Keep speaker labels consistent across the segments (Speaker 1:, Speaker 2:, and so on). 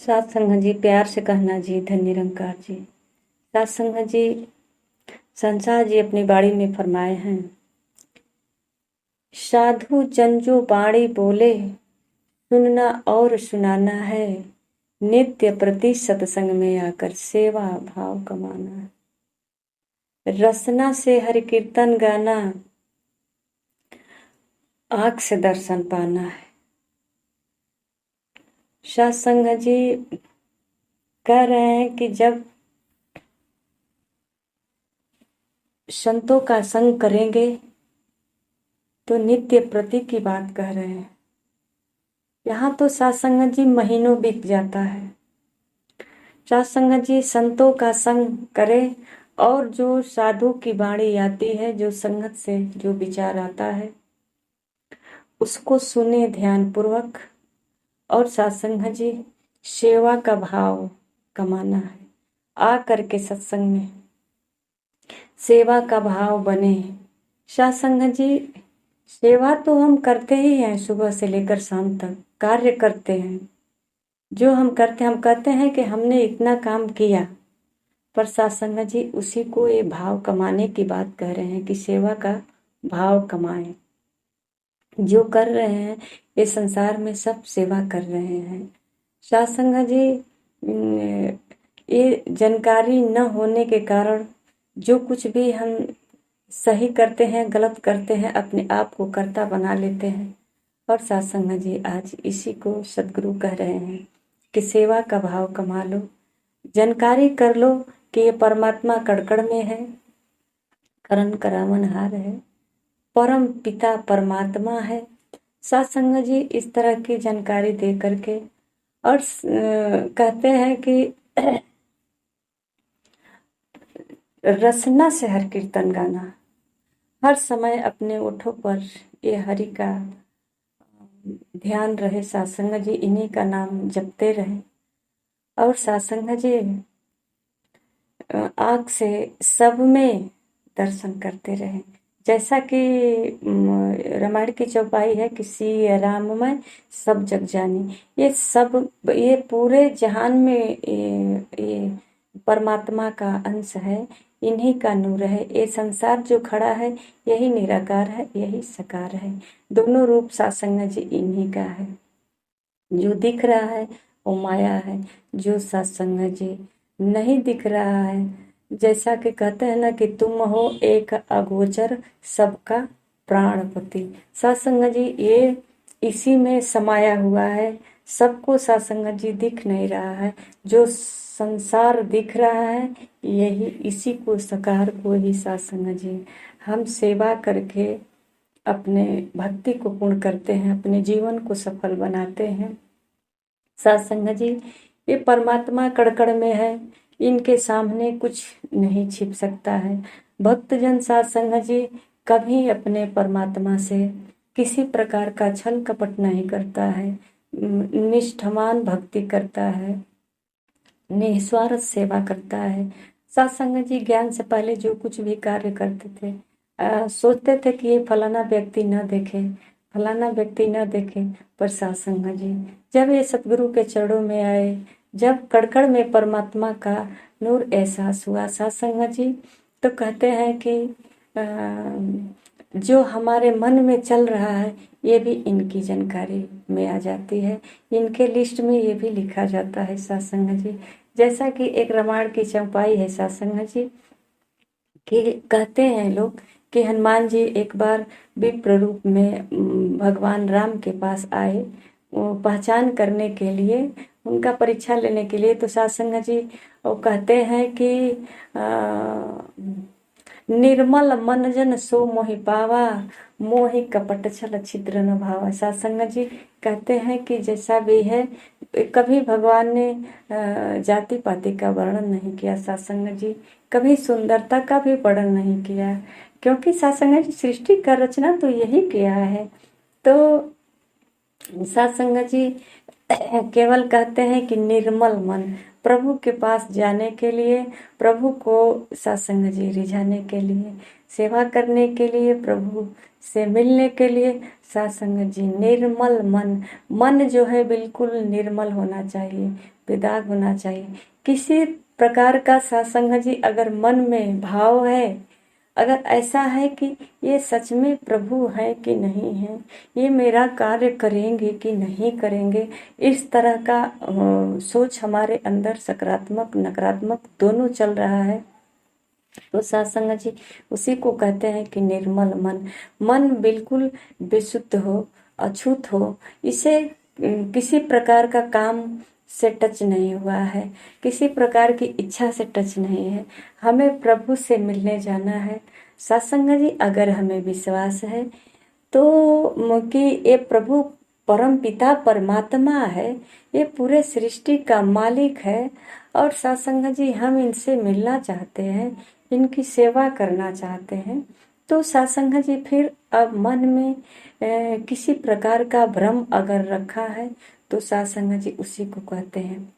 Speaker 1: सात संगत जी, प्यार से कहना जी, धन निरंकार जी। सात संगत जी, संसार जी अपनी बाणी में फरमाए हैं, साधु जन जो बाणी बोले, सुनना और सुनाना है, नित्य प्रति सत्संग में आकर सेवा भाव कमाना है। रसना से हरि कीर्तन गाना, आँख से दर्शन पाना है। सात संगत जी कह रहे हैं कि जब संतों का संग करेंगे तो नित्य प्रति की बात कह रहे हैं। यहाँ तो सात संगत जी महीनों बीत जाता है। सात संगत जी संतों का संग करे और जो साधु की वाणी आती है, जो संगत से जो विचार आता है उसको सुने ध्यान पूर्वक। और सात संगत जी सेवा का भाव कमाना है। आ करके सत्संग में सेवा का भाव बने। सात संगत जी सेवा तो हम करते ही हैं, सुबह से लेकर शाम तक कार्य करते हैं। जो हम करते हैं, हम कहते हैं कि हमने इतना काम किया, पर सात संगत जी उसी को ये भाव कमाने की बात कह रहे हैं कि सेवा का भाव कमाएं। जो कर रहे हैं ये संसार में सब सेवा कर रहे हैं। सात संगत जी ये जानकारी न होने के कारण जो कुछ भी हम सही करते हैं, गलत करते हैं, अपने आप को कर्ता बना लेते हैं। और सात संगत जी आज इसी को सदगुरु कह रहे हैं कि सेवा का भाव कमा लो, जानकारी कर लो कि ये परमात्मा कड़कड़ में है, करण करावनहार है, परम पिता परमात्मा है। सात संगत जी इस तरह की जानकारी दे करके और कहते हैं कि रसना से हर कीर्तन गाना, हर समय अपने ओठों पर ये हरि का ध्यान रहे। सात संगत जी इन्हीं का नाम जपते रहे। और सात संगत जी आँख से सब में दर्शन करते रहे। जैसा कि रामायण की चौपाई है कि सिय राम में सब जग जानी। ये पूरे जहान में ये परमात्मा का अंश है, इन्हीं का नूर है। ये संसार जो खड़ा है यही निराकार है, यही साकार है। दोनों रूप सात संगत जी इन्हीं का है। जो दिख रहा है वो माया है, जो सात संगत जी नहीं दिख रहा है, जैसा कि कहते हैं ना कि तुम हो एक अगोचर सबका प्राणपति। सात संगत जी ये इसी में समाया हुआ है। सबको सात संगत जी दिख नहीं रहा है। जो संसार दिख रहा है यही इसी को साकार को ही सात संगत जी हम सेवा करके अपने भक्ति को पूर्ण करते हैं, अपने जीवन को सफल बनाते हैं। सात संगत जी ये परमात्मा कड़कड़ में है, इनके सामने कुछ नहीं छिप सकता है। भक्तजन सात संगत जी कभी अपने परमात्मा से किसी प्रकार का छल कपट नहीं करता है, निष्ठावान भक्ति करता है, निस्वार्थ सेवा करता है। सात संगत जी ज्ञान से पहले जो कुछ भी कार्य करते थे सोचते थे कि ये फलाना व्यक्ति न देखे, फलाना व्यक्ति न देखे, पर सात संगत जी जब ये सतगुरु के चरणों में आए, जब कड़कड़ में परमात्मा का नूर एहसास हुआ सात संगत जी, तो कहते हैं कि जो हमारे मन में चल रहा है ये भी इनकी जानकारी में आ जाती है, इनके लिस्ट में ये भी लिखा जाता है। सात संगत जी जैसा कि एक रामायण की चौपाई है सात संगत जी कि कहते हैं लोग कि हनुमान जी एक बार विप्र रूप में भगवान राम के पास आए, वो पहचान करने के लिए, उनका परीक्षा लेने के लिए। तो सात संगत जी वो कहते हैं कि निर्मल मन जन सो मोहि पावा, मोहि कपट छल छिद्र न भावा। सात संगत जी कहते हैं कि जैसा भी है, कभी भगवान ने जाति पाति का वर्णन नहीं किया। सात संगत जी कभी सुंदरता का भी वर्णन नहीं किया, क्योंकि सात संगत जी सृष्टि का रचना तो यही किया है। तो सात संगत जी केवल कहते हैं कि निर्मल मन, प्रभु के पास जाने के लिए, प्रभु को सत्संग जी रिझाने के लिए, सेवा करने के लिए, प्रभु से मिलने के लिए सत्संग जी। निर्मल मन, मन जो है बिल्कुल निर्मल होना चाहिए, विदाग होना चाहिए। किसी प्रकार का सत्संग जी अगर मन में भाव है, अगर ऐसा है कि ये सच में प्रभु है कि नहीं है, ये मेरा कार्य करेंगे कि नहीं करेंगे, इस तरह का सोच हमारे अंदर सकारात्मक नकारात्मक दोनों चल रहा है, तो सत्संग जी उसी को कहते हैं कि निर्मल मन। मन बिल्कुल विशुद्ध हो, अछूत हो, इसे किसी प्रकार का काम से टच नहीं हुआ है, किसी प्रकार की इच्छा से टच नहीं है। हमें प्रभु से मिलने जाना है। सत्संग जी अगर हमें विश्वास है तो कि ये प्रभु परम पिता परमात्मा है, ये पूरे सृष्टि का मालिक है, और सत्संग जी हम इनसे मिलना चाहते हैं, इनकी सेवा करना चाहते हैं, तो सत्संग जी फिर अब मन में किसी प्रकार का भ्रम अगर रखा है तो सत्संग जी उसी को कहते हैं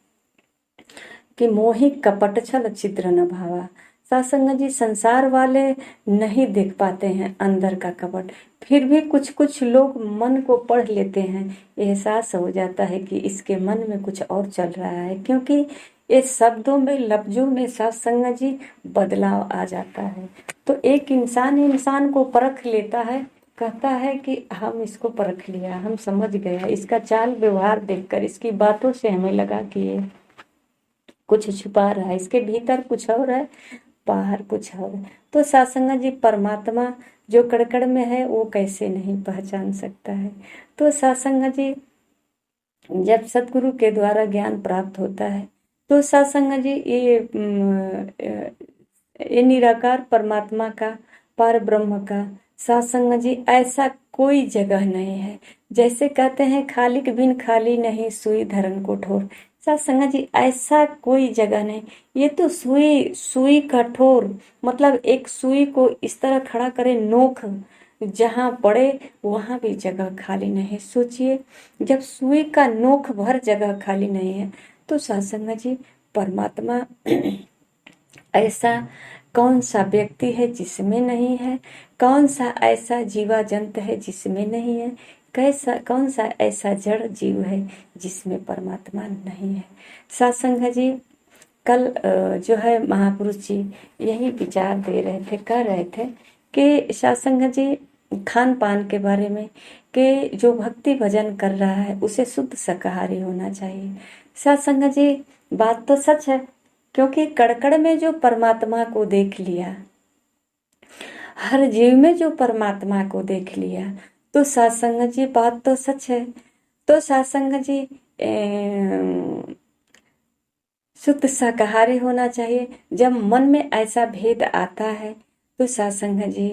Speaker 1: कि मोहि कपट छल छिद्र न भावा। सत्संग जी संसार वाले नहीं देख पाते हैं अंदर का कपट, फिर भी कुछ कुछ लोग मन को पढ़ लेते हैं, एहसास हो जाता है कि इसके मन में कुछ और चल रहा है, क्योंकि ये शब्दों में लफ्जों में सत्संग जी बदलाव आ जाता है। तो एक इंसान इंसान को परख लेता है, कहता है कि हम इसको परख लिया, हम समझ गया, इसका चाल व्यवहार देखकर, इसकी बातों से हमें लगा कि ये कुछ छुपा रहा है, इसके भीतर कुछ और है, बाहर कुछ और है। तो सत्संग जी परमात्मा जो कड़कड़ में है वो कैसे नहीं पहचान सकता है। तो सत्संग जी जब सतगुरु के द्वारा ज्ञान प्राप्त होता है तो सत्संग जी ये निराकार परमात्मा का, पर ब्रह्म का सत्संग जी ऐसा कोई जगह नहीं है। जैसे कहते हैं खालिक बिन खाली नहीं, सुई धरन को ठोर। सत्संग जी ऐसा कोई जगह नहीं। ये तो सुई सुई कठोर, मतलब एक सुई को इस तरह खड़ा करे, नोक जहाँ पड़े वहां भी जगह खाली नहीं। सोचिए, जब सुई का नोक भर जगह खाली नहीं है तो सत्संग जी परमात्मा ऐसा कौन सा व्यक्ति है जिसमें नहीं है, कौन सा ऐसा जीवा जंत है जिसमें नहीं है, कैसा कौन सा ऐसा जड़ जीव है जिसमें परमात्मा नहीं है। सत्संग जी कल जो है महापुरुष जी यही विचार दे रहे थे, कह रहे थे कि सत्संग जी खान पान के बारे में, कि जो भक्ति भजन कर रहा है उसे शुद्ध शाकाहारी होना चाहिए। सत्संग जी बात तो सच है, क्योंकि कड़कड़ में जो परमात्मा को देख लिया, हर जीव में जो परमात्मा को देख लिया, तो सत्संग जी बात तो सच है। तो सत्संग जी शुद्ध शाकाहारी होना चाहिए। जब मन में ऐसा भेद आता है तो सत्संग जी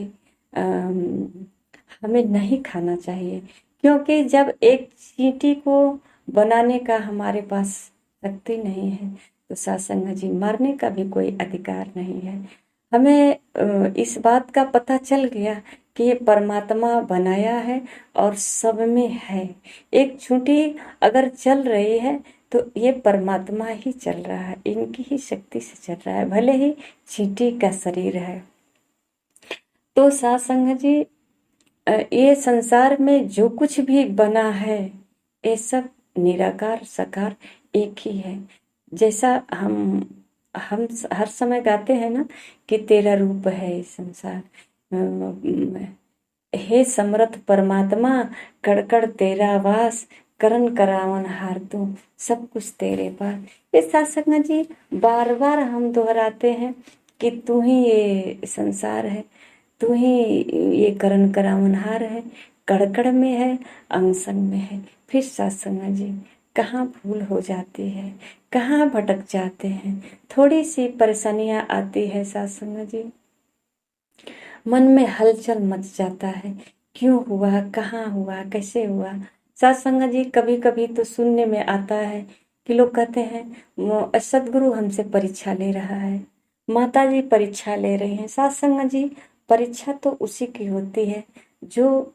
Speaker 1: हमें नहीं खाना चाहिए, क्योंकि जब एक चींटी को बनाने का हमारे पास शक्ति नहीं है तो सत्संग जी मारने का भी कोई अधिकार नहीं है। हमें इस बात का पता चल गया कि ये परमात्मा बनाया है और सब में है। एक चींटी अगर चल रही है तो ये परमात्मा ही चल रहा है, इनकी ही शक्ति से चल रहा है, भले ही चींटी का शरीर है। तो सत्संग जी ये संसार में जो कुछ भी बना है ये सब निराकार साकार एक ही है। जैसा हम हर समय गाते हैं ना कि तेरा रूप है ये संसार, हे समर्थ परमात्मा कड़कड़ तेरा वास, करन करावन हार तू सब कुछ तेरे पास। ये सत्संग जी बार बार हम दोहराते हैं कि तू ही ये संसार है, तू ही ये करन करावनहार है, कड़कड़ में है, अनशन में है। फिर सत्संग जी कहाँ भूल हो जाती है, कहाँ भटक जाते हैं, थोड़ी सी परेशानियां आती है सत्संग जी, मन में हलचल मच जाता है, क्यों हुआ, कहाँ हुआ, कैसे हुआ। सत्संग जी कभी कभी तो सुनने में आता है कि लोग कहते हैं सदगुरु हमसे परीक्षा ले रहा है, माता जी परीक्षा ले रही हैं। सत्संग जी परीक्षा तो उसी की होती है जो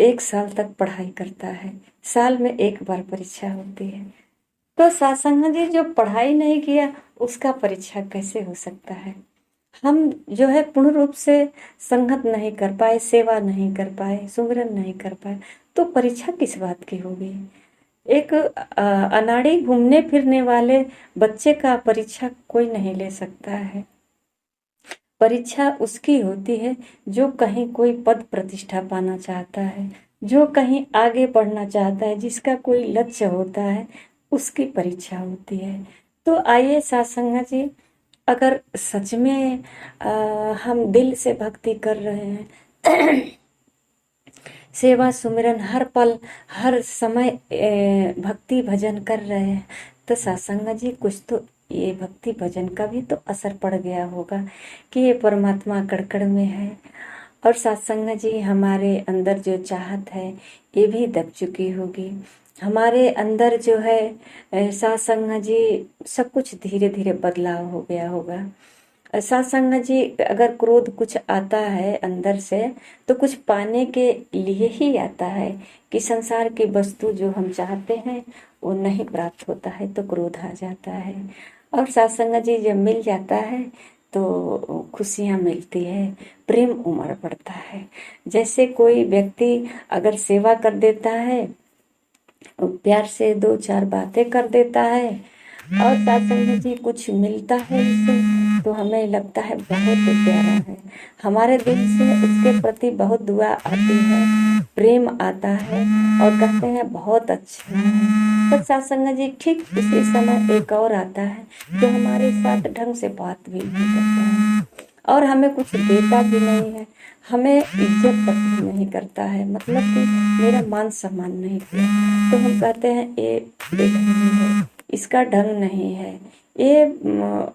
Speaker 1: 1 साल तक पढ़ाई करता है, साल में एक बार परीक्षा होती है। तो सत्संग जी जो पढ़ाई नहीं किया उसका परीक्षा कैसे हो सकता है। हम जो है पूर्ण रूप से संगत नहीं कर पाए, सेवा नहीं कर पाए, सुमिरन नहीं कर पाए, तो परीक्षा किस बात की होगी। एक अनाड़ी घूमने फिरने वाले बच्चे का परीक्षा कोई नहीं ले सकता है। परीक्षा उसकी होती है जो कहीं कोई पद प्रतिष्ठा पाना चाहता है, जो कहीं आगे बढ़ना चाहता है, जिसका कोई लक्ष्य होता है, उसकी परीक्षा होती है। तो आइए सत्संग जी, अगर सच में हम दिल से भक्ति कर रहे हैं सेवा सुमिरन हर पल हर समय भक्ति भजन कर रहे हैं, तो सत्संग जी कुछ तो ये भक्ति भजन का भी तो असर पड़ गया होगा कि ये परमात्मा कड़कड़ में है। और सत्संग जी हमारे अंदर जो चाहत है ये भी दब चुकी होगी। हमारे अंदर जो है सत्संग जी सब कुछ धीरे धीरे बदलाव हो गया होगा। सत्संग जी अगर क्रोध कुछ आता है अंदर से तो कुछ पाने के लिए ही आता है कि संसार की वस्तु जो हम चाहते हैं वो नहीं प्राप्त होता है तो क्रोध आ जाता है। और सत्संग जी जब मिल जाता है तो खुशियाँ मिलती है, प्रेम उमड़ पड़ता है। जैसे कोई व्यक्ति अगर सेवा कर देता है, प्यार से दो चार बातें कर देता है और सत्संग जी कुछ मिलता है उससे तो हमें लगता है बहुत प्यारा है, हमारे दिल से उसके प्रति बहुत दुआ आती है, प्रेम आता है और कहते हैं बहुत अच्छा है। तो सत्संग जी ठीक उसी समय एक और आता है जो हमारे साथ ढंग से बात भी नहीं करता है और हमें कुछ देता भी नहीं है, हमें इज्जत तक भी नहीं करता है, मतलब कि मेरा मान सम्मान नहीं किया, तो हम कहते हैं ये बेढंगी है, इसका ढंग नहीं है, ये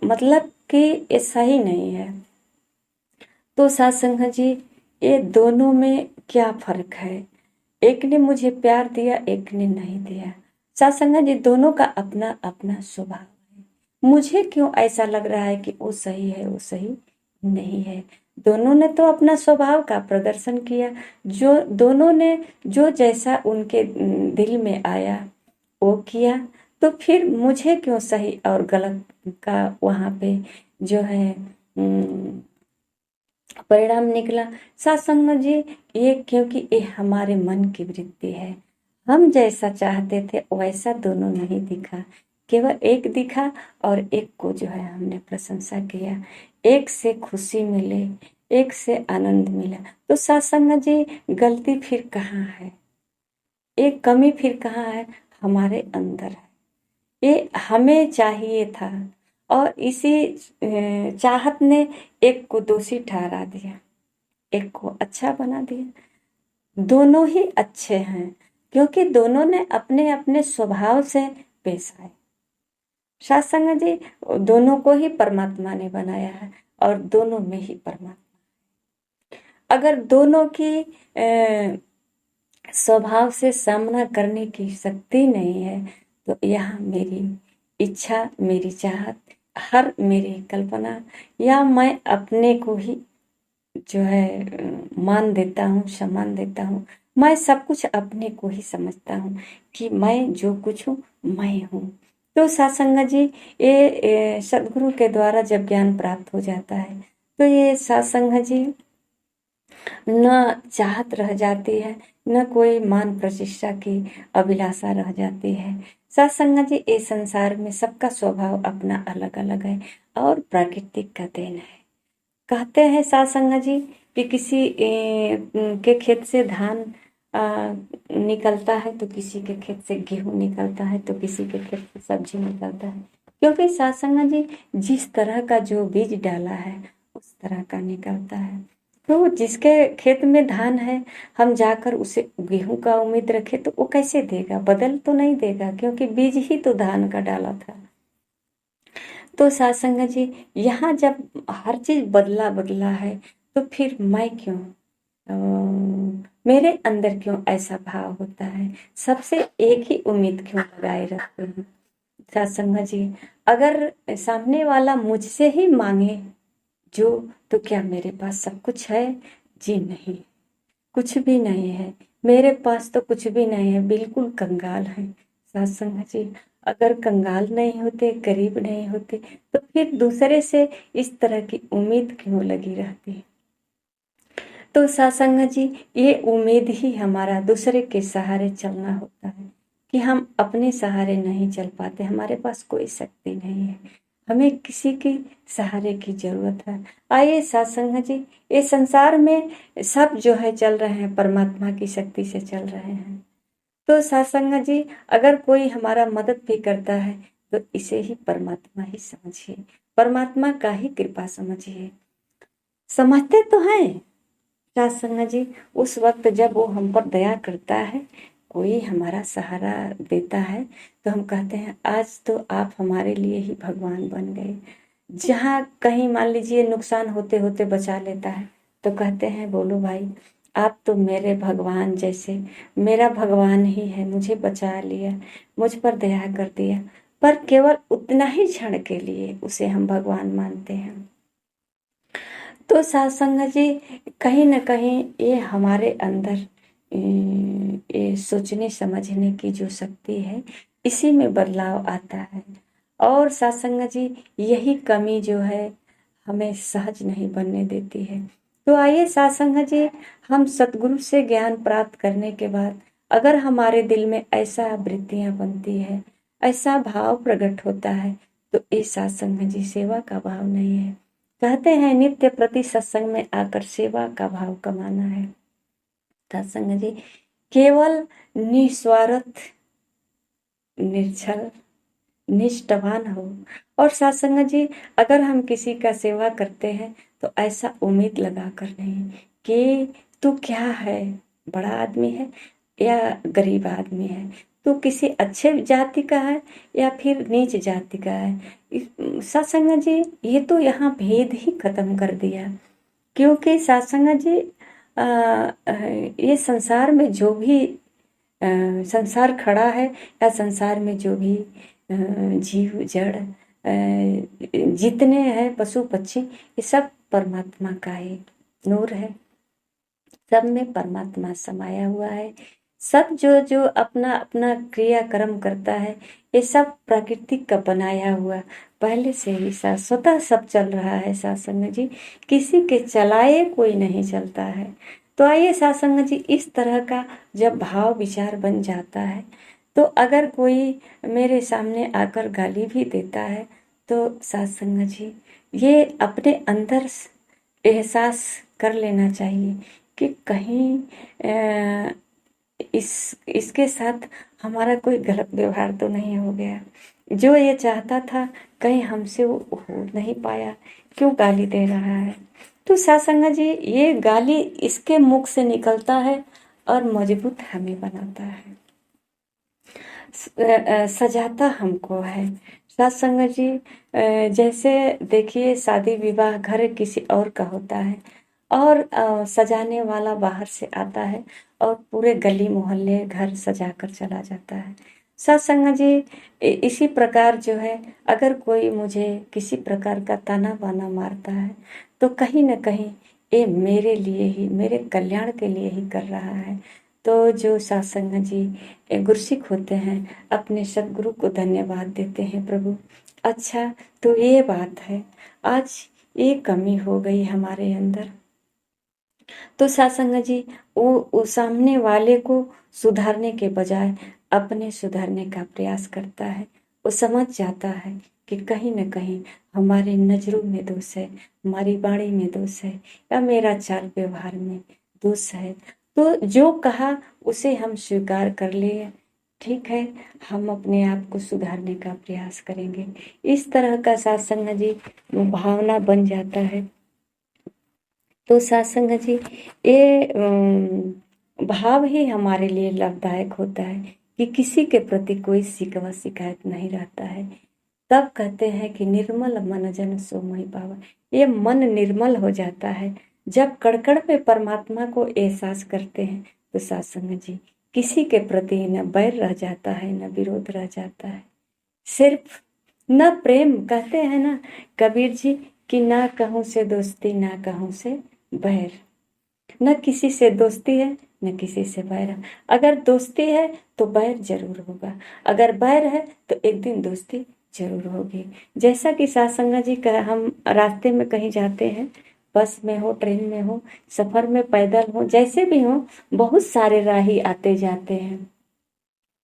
Speaker 1: मतलब कि ये सही नहीं है। तो सत्संग जी ये दोनों में क्या फर्क है, एक ने मुझे प्यार दिया एक ने नहीं दिया। सत्संग जी दोनों का अपना अपना स्वभाव है, मुझे क्यों ऐसा लग रहा है कि वो सही है वो सही नहीं है। दोनों ने तो अपना स्वभाव का प्रदर्शन किया, जो दोनों ने जो जैसा उनके दिल में आया वो किया, तो फिर मुझे क्यों सही और गलत का वहाँ पे जो है परिणाम निकला। सत्संग जी ये क्योंकि ये हमारे मन की वृत्ति है, हम जैसा चाहते थे वैसा दोनों नहीं दिखा, केवल एक दिखा और एक को जो है हमने प्रशंसा किया, एक से खुशी मिले, एक से आनंद मिला। तो सत्संग जी गलती फिर कहाँ है, एक कमी फिर कहाँ है, हमारे अंदर है। ये हमें चाहिए था और इसी चाहत ने एक को दोषी ठहरा दिया, एक को अच्छा बना दिया। दोनों ही अच्छे हैं क्योंकि दोनों ने अपने अपने स्वभाव से पेश आए। सत्संग जी दोनों को ही परमात्मा ने बनाया है और दोनों में ही परमात्मा। अगर दोनों की स्वभाव से सामना करने की शक्ति नहीं है तो यहाँ मेरी इच्छा मेरी चाहत हर मेरी कल्पना या मैं अपने को ही जो है मान देता हूँ, सम्मान देता हूँ, मैं सब कुछ अपने को ही समझता हूँ कि मैं जो कुछ हूँ मैं हूँ। तो सत्संग जी ये सदगुरु के द्वारा जब ज्ञान प्राप्त हो जाता है तो ये सत्संग जी न चाहत रह जाती है, न कोई मान प्रतिष्ठा की अभिलाषा रह जाती है। सत्संग जी इस संसार में सबका स्वभाव अपना अलग अलग है और प्राकृतिक का देन है। कहते हैं सत्संग जी कि किसी के खेत से धान निकलता है तो किसी के खेत से गेहूं निकलता है तो किसी के खेत से सब्जी निकलता है, क्योंकि सत्संग जी जिस तरह का जो बीज डाला है उस तरह का निकलता है। तो जिसके खेत में धान है हम जाकर उसे गेहूं का उम्मीद रखें तो वो कैसे देगा, बदल तो नहीं देगा क्योंकि बीज ही तो धान का डाला था। तो सत्संग जी यहाँ जब हर चीज बदला बदला है तो फिर मैं क्यों मेरे अंदर क्यों ऐसा भाव होता है, सबसे एक ही उम्मीद क्यों लगाए रखते हैं। सत्संग जी अगर सामने वाला मुझसे ही मांगे जो तो क्या मेरे पास सब कुछ है, जी नहीं, कुछ भी नहीं है, मेरे पास तो कुछ भी नहीं है, बिल्कुल कंगाल है। सत्संग जी अगर कंगाल नहीं होते, गरीब नहीं होते, तो फिर दूसरे से इस तरह की उम्मीद क्यों लगी रहती। तो सत्संग जी, ये उम्मीद ही हमारा दूसरे के सहारे चलना होता है कि हम अपने सहारे नहीं चल पाते, हमारे पास कोई शक्ति नहीं है, हमें किसी के सहारे की जरूरत है। आइए सत्संग जी, ये संसार में सब जो है चल रहे हैं परमात्मा की शक्ति से चल रहे हैं। तो सत्संग जी, अगर कोई हमारा मदद भी करता है तो इसे ही परमात्मा ही समझिए, परमात्मा का ही कृपा समझिए। समझते तो हैं सत्संग जी, उस वक्त जब वो हम पर दया करता है, कोई हमारा सहारा देता है, तो हम कहते हैं आज तो आप हमारे लिए ही भगवान बन गए। जहाँ कहीं मान लीजिए नुकसान होते होते बचा लेता है, तो कहते हैं बोलो भाई, आप तो मेरे भगवान जैसे, मेरा भगवान ही है, मुझे बचा लिया, मुझ पर दया कर दिया। पर केवल उतना ही क्षण के लिए उसे हम भगवान मानते हैं। तो सत्संग जी, कहीं न कहीं ये हमारे अंदर ये सोचने समझने की जो शक्ति है, इसी में बदलाव आता है। और सत्संग जी, यही कमी जो है हमें सहज नहीं बनने देती है। तो आइए सत्संग जी, हम सतगुरु से ज्ञान प्राप्त करने के बाद अगर हमारे दिल में ऐसा वृत्तियां बनती है, ऐसा भाव प्रकट होता है, तो ये सत्संग जी सेवा का भाव नहीं है। कहते हैं नित्य प्रति सत्संग में आकर सेवा का भाव कमाना है। सत्संग जी, केवल निस्वार्थ, निर्छल, निष्ठावान हो। और सत्संग जी, अगर हम किसी का सेवा करते हैं तो ऐसा उम्मीद लगाकर नहीं कि तू क्या है, बड़ा आदमी है या गरीब आदमी है, तू किसी अच्छे जाति का है या फिर नीच जाति का है। सत्संग जी, ये तो यहाँ भेद ही खत्म कर दिया। क्योंकि सत्संग जी, ये संसार में जो भी संसार खड़ा है या संसार में जो भी जीव जड़ जितने हैं पशु पक्षी, ये सब परमात्मा का ही नूर है, सब में परमात्मा समाया हुआ है। सब जो जो अपना अपना क्रियाक्रम करता है, ये सब प्रकृति का बनाया हुआ पहले से ही स्वतः सब चल रहा है। सत्संग जी, किसी के चलाए कोई नहीं चलता है। तो आइए सत्संग जी, इस तरह का जब भाव विचार बन जाता है, तो अगर कोई मेरे सामने आकर गाली भी देता है, तो सत्संग जी, ये अपने अंदर एहसास कर लेना चाहिए कि कहीं इसके साथ हमारा कोई गलत व्यवहार तो नहीं हो गया। जो ये चाहता था कहीं हमसे वो हो नहीं पाया, क्यों गाली दे रहा है। तो सत्संग जी, ये गाली इसके मुख से निकलता है और मजबूत हमें बनाता है, सजाता हमको है। सत्संग जी, जैसे देखिए शादी विवाह घर किसी और का होता है और सजाने वाला बाहर से आता है और पूरे गली मोहल्ले घर सजा कर चला जाता है। सत्संग जी, इसी प्रकार जो है, अगर कोई मुझे किसी प्रकार का ताना बाना मारता है, तो कहीं न कहीं ये मेरे लिए ही, मेरे कल्याण के लिए ही कर रहा है। तो जो सत्संग जी गुरसिक होते हैं, अपने सदगुरु को धन्यवाद देते हैं, प्रभु अच्छा तो ये बात है, आज ये कमी हो गई हमारे अंदर। तो सत्संग जी, वो सामने वाले को सुधारने के बजाय अपने सुधारने का प्रयास करता है। वो समझ जाता है कि कहीं न कहीं हमारे नजरों में दोष है, हमारी वाणी में दोष है, या मेरा चाल व्यवहार में दोष है। तो जो कहा उसे हम स्वीकार कर लिए, ठीक है, हम अपने आप को सुधारने का प्रयास करेंगे। इस तरह का सत्संग जी भावना बन जाता है। तो सत्संग जी, ये भाव ही हमारे लिए लाभदायक होता है कि किसी के प्रति कोई शिकवा शिकायत नहीं रहता है। तब कहते हैं कि निर्मल मन जन सो मोहि पावा। ये मन निर्मल हो जाता है जब कड़कड़ में परमात्मा को एहसास करते हैं। तो सत्संग जी, किसी के प्रति न बैर रह जाता है, न विरोध रह जाता है, सिर्फ न प्रेम। कहते हैं ना कबीर जी कि ना कहूं से दोस्ती, ना कहूं से बैर। न किसी से दोस्ती है, न किसी से बैर। अगर दोस्ती है तो बैर जरूर होगा, अगर बैर है तो एक दिन दोस्ती जरूर होगी। जैसा कि सत्संग जी का, हम रास्ते में कहीं जाते हैं, बस में हो, ट्रेन में हो, सफर में, पैदल हो, जैसे भी हो, बहुत सारे राही आते जाते हैं,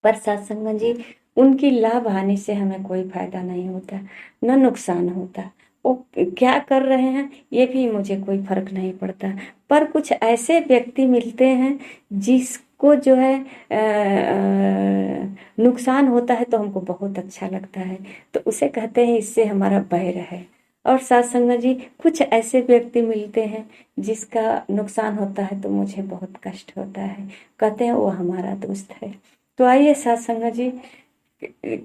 Speaker 1: पर सत्संग जी उनकी लाभ हानि से हमें कोई फायदा नहीं होता, न नुकसान होता। वो क्या कर रहे हैं ये भी मुझे कोई फर्क नहीं पड़ता। पर कुछ ऐसे व्यक्ति मिलते हैं जिसको जो है नुकसान होता है तो हमको बहुत अच्छा लगता है, तो उसे कहते हैं इससे हमारा बैर है। और सत्संग जी कुछ ऐसे व्यक्ति मिलते हैं जिसका नुकसान होता है तो मुझे बहुत कष्ट होता है, कहते हैं वो हमारा दोस्त है। तो आइए सत्संग जी,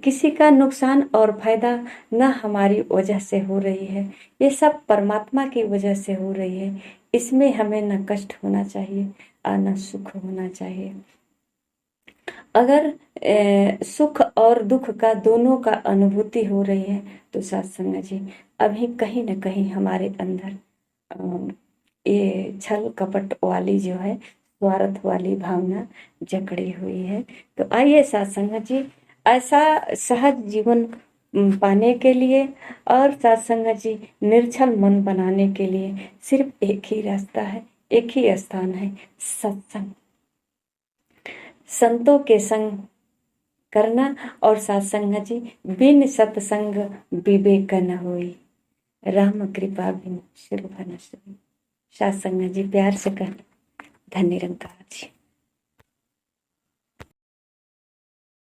Speaker 1: किसी का नुकसान और फायदा न हमारी वजह से हो रही है, ये सब परमात्मा की वजह से हो रही है। इसमें हमें न कष्ट होना चाहिए और न सुख होना चाहिए। अगर सुख और दुख का दोनों का अनुभूति हो रही है तो सत्संग जी अभी कहीं न कहीं हमारे अंदर ये छल कपट वाली जो है, स्वार्थ वाली भावना जकड़ी हुई है। तो आइए सत्संग जी, ऐसा सहज जीवन पाने के लिए और सत्संग जी निर्छल मन बनाने के लिए सिर्फ एक ही रास्ता है, एक ही स्थान है, सत्संग। संतों के संग करना, और सत्संग जी बिन सत्संग विवेक न होई, राम कृपा बिन शुभ न सोई। सत्संग जी प्यार से कर, धन्य निरंकार जी।